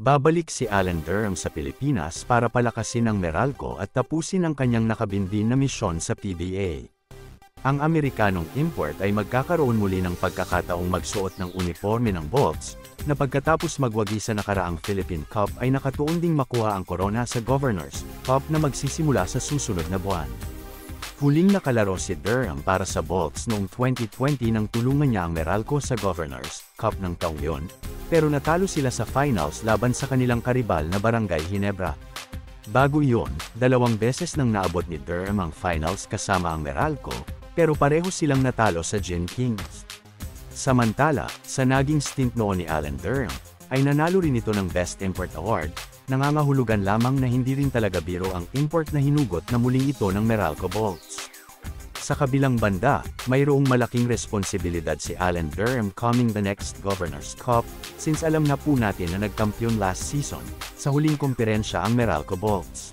Babalik si Alan Durham sa Pilipinas para palakasin ang Meralco at tapusin ang kanyang nakabinbin na misyon sa PBA. Ang Amerikanong import ay magkakaroon muli ng pagkakataong magsuot ng uniforme ng Bolts, na pagkatapos magwagi sa nakaraang Philippine Cup ay nakatuon ding makuha ang korona sa Governors Cup na magsisimula sa susunod na buwan. Huling nakalaro si Durham para sa Bolts noong 2020 nang tulungan niya ang Meralco sa Governors Cup ng taong yun, pero natalo sila sa finals laban sa kanilang karibal na Barangay Ginebra. Bago iyon, 2 beses nang naabot ni Durham ang finals kasama ang Meralco, pero pareho silang natalo sa Gin Kings. Samantala, sa naging stint noon ni Alan Durham, ay nanalo rin ito ng Best Import Award, nangangahulugan lamang na hindi rin talaga biro ang import na hinugot na muling ito ng Meralco Bolts. Sa kabilang banda, mayroong malaking responsibilidad si Alan Durham coming the next Governors Cup, since alam na po natin na nagkampiyon last season, sa huling komperensya ang Meralco Bolts.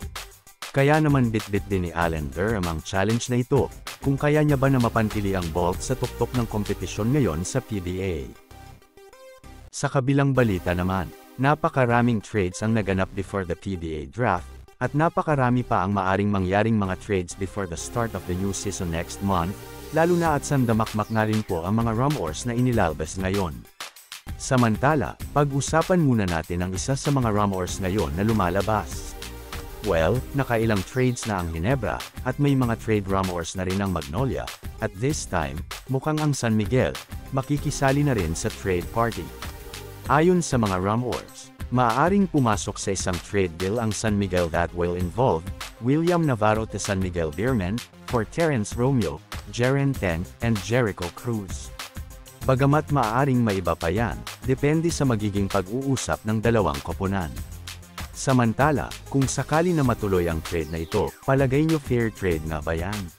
Kaya naman bitbit din ni Alan Durham ang challenge na ito, kung kaya niya ba na mapantili ang Bolts sa tuktok ng kompetisyon ngayon sa PBA. Sa kabilang balita naman, napakaraming trades ang naganap before the PBA draft, at napakarami pa ang maaring mangyaring mga trades before the start of the new season next month, lalo na at sandamakmak na rin po ang mga rumors na inilalabas ngayon. Samantala, pag-usapan muna natin ang isa sa mga rumors ngayon na lumalabas. Well, nakailang trades na ang Ginebra, at may mga trade rumors na rin ang Magnolia. At this time, mukhang ang San Miguel, makikisali na rin sa trade party. Ayon sa mga rumors, maaaring pumasok sa isang trade deal ang San Miguel that will involve William Navarro to San Miguel Beermen, for Terence Romeo, Jeren Teng, and Jericho Cruz. Bagamat maaaring maiba pa yan, depende sa magiging pag-uusap ng dalawang koponan. Samantala, kung sakali na matuloy ang trade na ito, palagay nyo fair trade nga ba yan?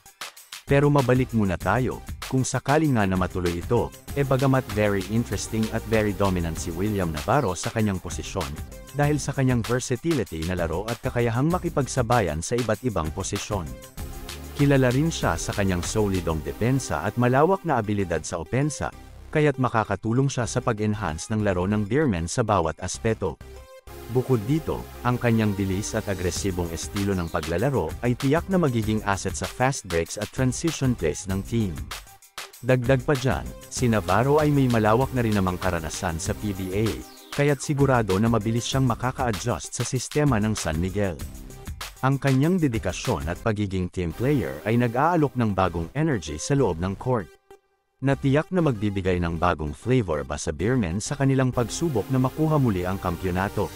Pero mabalik muna tayo, kung sakali nga na matuloy ito, bagamat very interesting at very dominant si William Navarro sa kanyang posisyon, dahil sa kanyang versatility na laro at kakayahang makipagsabayan sa iba't ibang posisyon. Kilala rin siya sa kanyang solidong depensa at malawak na abilidad sa opensa, kaya't makakatulong siya sa pag-enhance ng laro ng Beermen sa bawat aspeto. Bukod dito, ang kanyang bilis at agresibong estilo ng paglalaro ay tiyak na magiging asset sa fast breaks at transition plays ng team. Dagdag pa dyan, si Navarro ay may malawak na rin namang karanasan sa PBA, kaya't sigurado na mabilis siyang makaka-adjust sa sistema ng San Miguel. Ang kanyang dedikasyon at pagiging team player ay nag-aalok ng bagong energy sa loob ng court. Natiyak na magbibigay ng bagong flavor ba sa Beermen sa kanilang pagsubok na makuha muli ang kampyonato.